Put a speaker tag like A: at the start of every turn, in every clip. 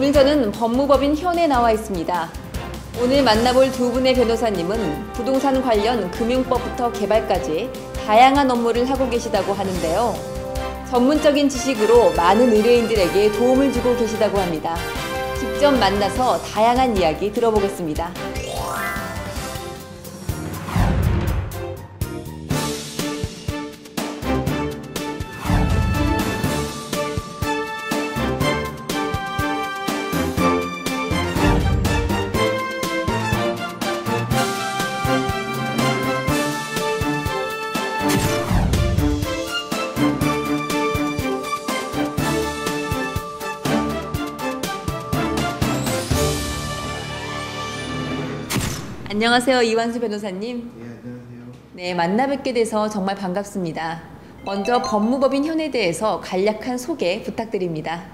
A: 오늘 저는 법무법인 현에 나와 있습니다. 오늘 만나볼 두 분의 변호사님은 부동산 관련 금융법부터 개발까지 다양한 업무를 하고 계시다고 하는데요. 전문적인 지식으로 많은 의뢰인들에게 도움을 주고 계시다고 합니다. 직접 만나서 다양한 이야기 들어보겠습니다. 안녕하세요, 이완수 변호사님.
B: 네, 안녕하세요.
A: 네, 만나 뵙게 돼서 정말 반갑습니다. 먼저 법무법인 현에 대해서 간략한 소개 부탁드립니다.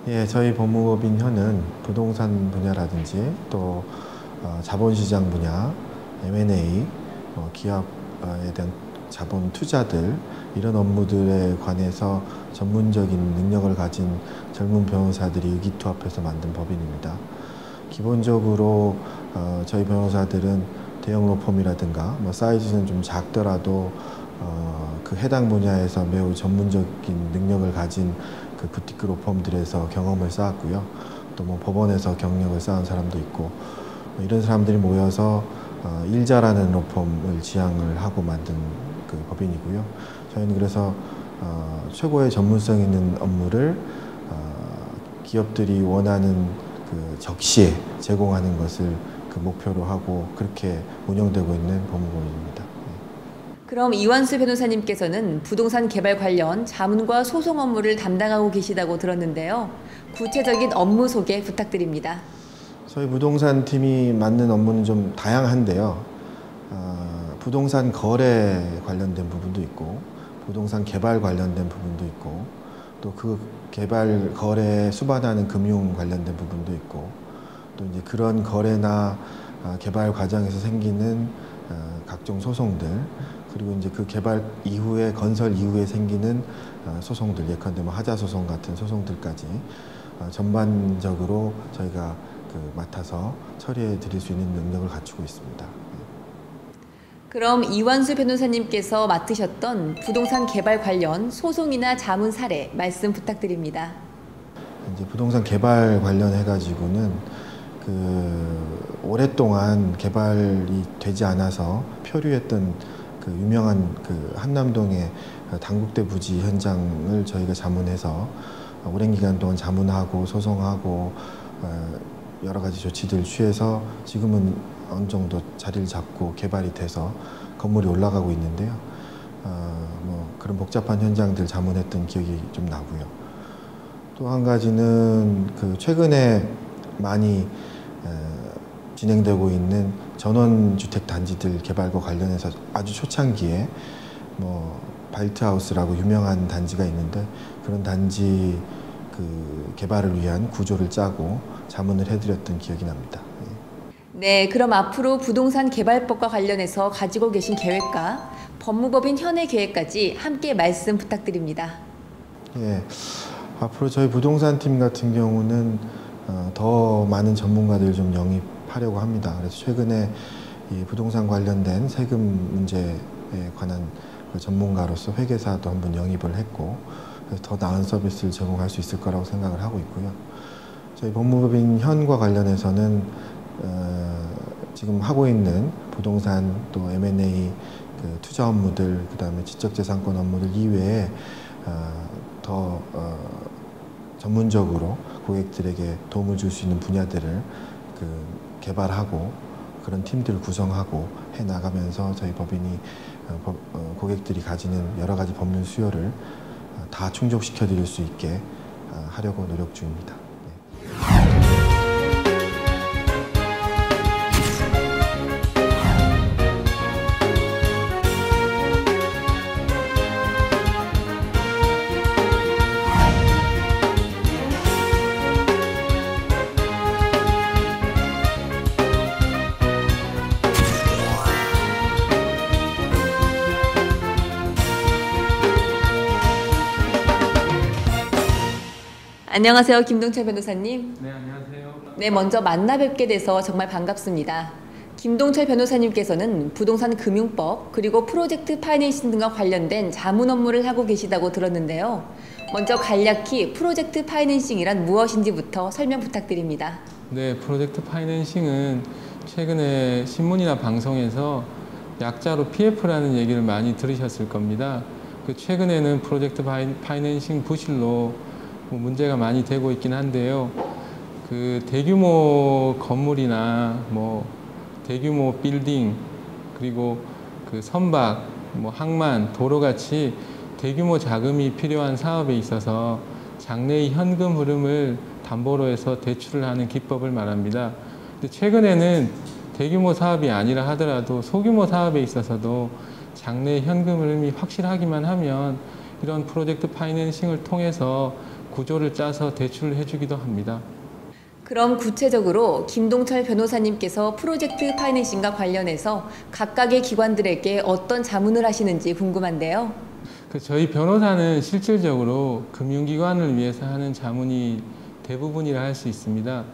B: 예, 저희 법무법인 현은 부동산 분야라든지 또 자본시장 분야, M&A, 기업에 대한 자본 투자들 이런 업무들에 관해서 전문적인 능력을 가진 젊은 변호사들이 의기투합해서 만든 법인입니다. 기본적으로 저희 변호사들은 대형 로펌이라든가 사이즈는 좀 작더라도 그 해당 분야에서 매우 전문적인 능력을 가진 그 부티크 로펌들에서 경험을 쌓았고요. 또 법원에서 경력을 쌓은 사람도 있고 이런 사람들이 모여서 일자라는 로펌을 지향을 하고 만든 그 법인이고요. 저희는 그래서 최고의 전문성 있는 업무를 기업들이 원하는 그 적시에 제공하는 것을 그 목표로 하고 그렇게 운영되고 있는 법무법인입니다.
A: 그럼 이완수 변호사님께서는 부동산 개발 관련 자문과 소송 업무를 담당하고 계시다고 들었는데요. 구체적인 업무 소개 부탁드립니다.
B: 저희 부동산 팀이 맡는 업무는 좀 다양한데요. 부동산 거래 관련된 부분도 있고 부동산 개발 관련된 부분도 있고 또 그 개발 거래에 수반하는 금융 관련된 부분도 있고 또 이제 그런 거래나 개발 과정에서 생기는 각종 소송들 그리고 이제 그 개발 이후에 건설 이후에 생기는 소송들 예컨대 하자 소송 같은 소송들까지 전반적으로 저희가 맡아서 처리해 드릴 수 있는 능력을 갖추고 있습니다.
A: 그럼 이완수 변호사님께서 맡으셨던 부동산 개발 관련 소송이나 자문 사례 말씀 부탁드립니다.
B: 이제 부동산 개발 관련해 가지고는 오랫동안 개발이 되지 않아서 표류했던 그 유명한 한남동의 당국대 부지 현장을 저희가 자문해서 오랜 기간 동안 자문하고 소송하고 여러 가지 조치들을 취해서 지금은 어느 정도 자리를 잡고 개발이 돼서 건물이 올라가고 있는데요. 그런 복잡한 현장들 자문했던 기억이 좀 나고요. 또 한 가지는 최근에 많이 진행되고 있는 전원주택 단지들 개발과 관련해서 아주 초창기에 바이트하우스라고 유명한 단지가 있는데 그런 단지 개발을 위한 구조를 짜고 자문을 해드렸던 기억이 납니다.
A: 네, 그럼 앞으로 부동산 개발법과 관련해서 가지고 계신 계획과 법무법인 현의 계획까지 함께 말씀 부탁드립니다.
B: 예, 앞으로 저희 부동산 팀 같은 경우는 더 많은 전문가들 좀 영입하려고 합니다. 그래서 최근에 이 부동산 관련된 세금 문제에 관한 전문가로서 회계사도 한번 영입을 했고 그래서 더 나은 서비스를 제공할 수 있을 거라고 생각을 하고 있고요. 저희 법무법인 현과 관련해서는 지금 하고 있는 부동산 또 M&A 투자 업무들 그다음에 지적재산권 업무들 이외에 더 전문적으로 고객들에게 도움을 줄 수 있는 분야들을 개발하고 그런 팀들을 구성하고 해 나가면서 저희 법인이 고객들이 가지는 여러 가지 법률 수요를 다 충족시켜 드릴 수 있게 하려고 노력 중입니다.
A: 안녕하세요, 김동철 변호사님.
C: 네, 안녕하세요.
A: 네, 먼저 만나 뵙게 돼서 정말 반갑습니다. 김동철 변호사님께서는 부동산 금융법 그리고 프로젝트 파이낸싱 등과 관련된 자문 업무를 하고 계시다고 들었는데요. 먼저 간략히 프로젝트 파이낸싱이란 무엇인지부터 설명 부탁드립니다.
C: 네, 프로젝트 파이낸싱은 최근에 신문이나 방송에서 약자로 PF라는 얘기를 많이 들으셨을 겁니다. 최근에는 프로젝트 파이낸싱 부실로 문제가 많이 되고 있긴 한데요. 대규모 건물이나 대규모 빌딩, 그리고 선박, 항만, 도로같이 대규모 자금이 필요한 사업에 있어서 장래의 현금 흐름을 담보로 해서 대출을 하는 기법을 말합니다. 근데 최근에는 대규모 사업이 아니라 하더라도 소규모 사업에 있어서도 장래의 현금 흐름이 확실하기만 하면 이런 프로젝트 파이낸싱을 통해서 구조를 짜서 대출을 해주기도 합니다.
A: 그럼 구체적으로 김동철 변호사님께서 프로젝트 파이낸싱과 관련해서 각각의 기관들에게 어떤 자문을 하시는지 궁금한데요.
C: 저희 변호사는 실질적으로 금융기관을 위해서 하는 자문이 대부분이라 할 수 있습니다.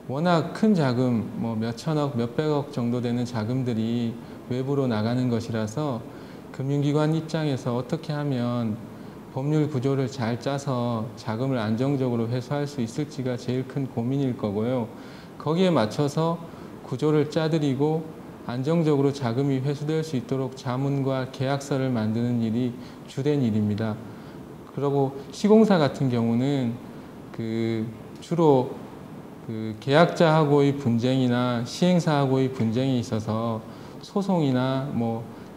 C: 워낙 큰 자금, 몇천억, 몇백억 정도 되는 자금들이 외부로 나가는 것이라서 금융기관 입장에서 어떻게 하면 법률 구조를 잘 짜서 자금을 안정적으로 회수할 수 있을지가 제일 큰 고민일 거고요. 거기에 맞춰서 구조를 짜드리고 안정적으로 자금이 회수될 수 있도록 자문과 계약서를 만드는 일이 주된 일입니다. 그리고 시공사 같은 경우는 주로 계약자하고의 분쟁이나 시행사하고의 분쟁이 있어서 소송이나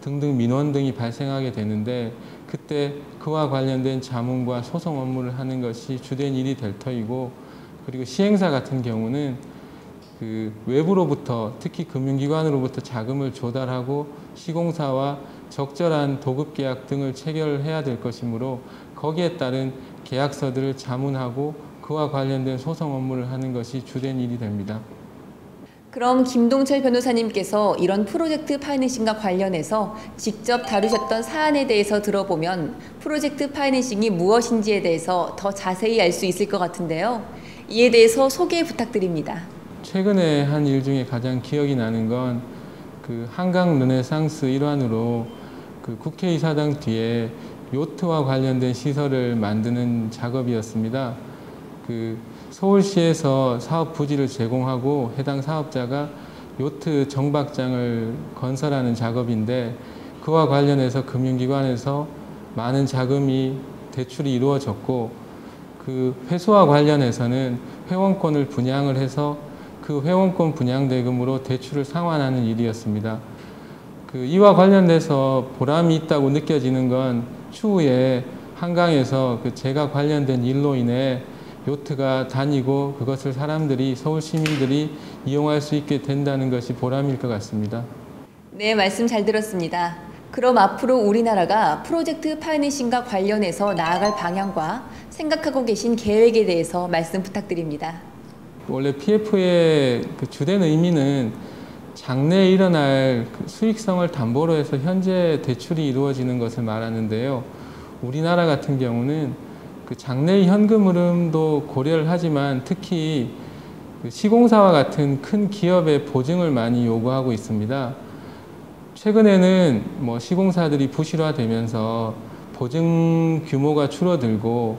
C: 등등 민원 등이 발생하게 되는데, 그때 그와 관련된 자문과 소송 업무를 하는 것이 주된 일이 될 터이고, 그리고 시행사 같은 경우는 외부로부터, 특히 금융기관으로부터 자금을 조달하고 시공사와 적절한 도급계약 등을 체결해야 될 것이므로 거기에 따른 계약서들을 자문하고 그와 관련된 소송 업무를 하는 것이 주된 일이 됩니다.
A: 그럼 김동철 변호사님께서 이런 프로젝트 파이낸싱과 관련해서 직접 다루셨던 사안에 대해서 들어보면 프로젝트 파이낸싱이 무엇인지에 대해서 더 자세히 알 수 있을 것 같은데요. 이에 대해서 소개 부탁드립니다.
C: 최근에 한 일 중에 가장 기억이 나는 건 한강 르네상스 일환으로 국회의사당 뒤에 요트와 관련된 시설을 만드는 작업이었습니다. 서울시에서 사업 부지를 제공하고 해당 사업자가 요트 정박장을 건설하는 작업인데, 그와 관련해서 금융기관에서 많은 자금이 대출이 이루어졌고, 회수와 관련해서는 회원권을 분양을 해서 그 회원권 분양 대금으로 대출을 상환하는 일이었습니다. 이와 관련돼서 보람이 있다고 느껴지는 건 추후에 한강에서 제가 관련된 일로 인해 요트가 다니고 그것을 서울 시민들이 이용할 수 있게 된다는 것이 보람일 것 같습니다.
A: 네, 말씀 잘 들었습니다. 그럼 앞으로 우리나라가 프로젝트 파이낸싱과 관련해서 나아갈 방향과 생각하고 계신 계획에 대해서 말씀 부탁드립니다.
C: 원래 PF의 주된 의미는 장래에 일어날 수익성을 담보로 해서 현재 대출이 이루어지는 것을 말하는데요. 우리나라 같은 경우는 장래의 현금 흐름도 고려를 하지만 특히 시공사와 같은 큰 기업의 보증을 많이 요구하고 있습니다. 최근에는 시공사들이 부실화되면서 보증 규모가 줄어들고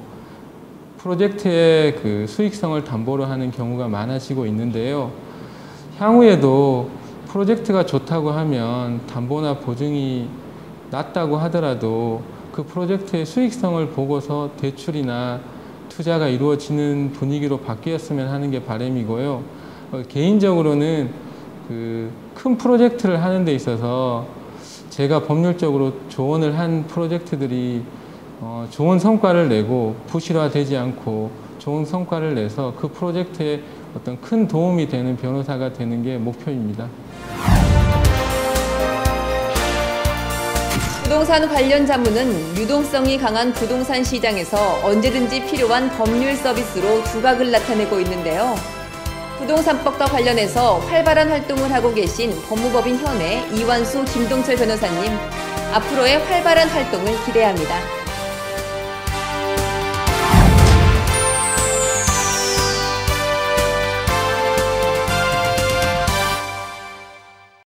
C: 프로젝트의 수익성을 담보로 하는 경우가 많아지고 있는데요. 향후에도 프로젝트가 좋다고 하면 담보나 보증이 낮다고 하더라도 그 프로젝트의 수익성을 보고서 대출이나 투자가 이루어지는 분위기로 바뀌었으면 하는 게 바람이고요. 개인적으로는 큰 프로젝트를 하는 데 있어서 제가 법률적으로 조언을 한 프로젝트들이 좋은 성과를 내고 부실화되지 않고 좋은 성과를 내서 그 프로젝트에 어떤 큰 도움이 되는 변호사가 되는 게 목표입니다.
A: 부동산 관련 자문은 유동성이 강한 부동산 시장에서 언제든지 필요한 법률 서비스로 두각을 나타내고 있는데요. 부동산법과 관련해서 활발한 활동을 하고 계신 법무법인 현의 이완수 김동철 변호사님, 앞으로의 활발한 활동을 기대합니다.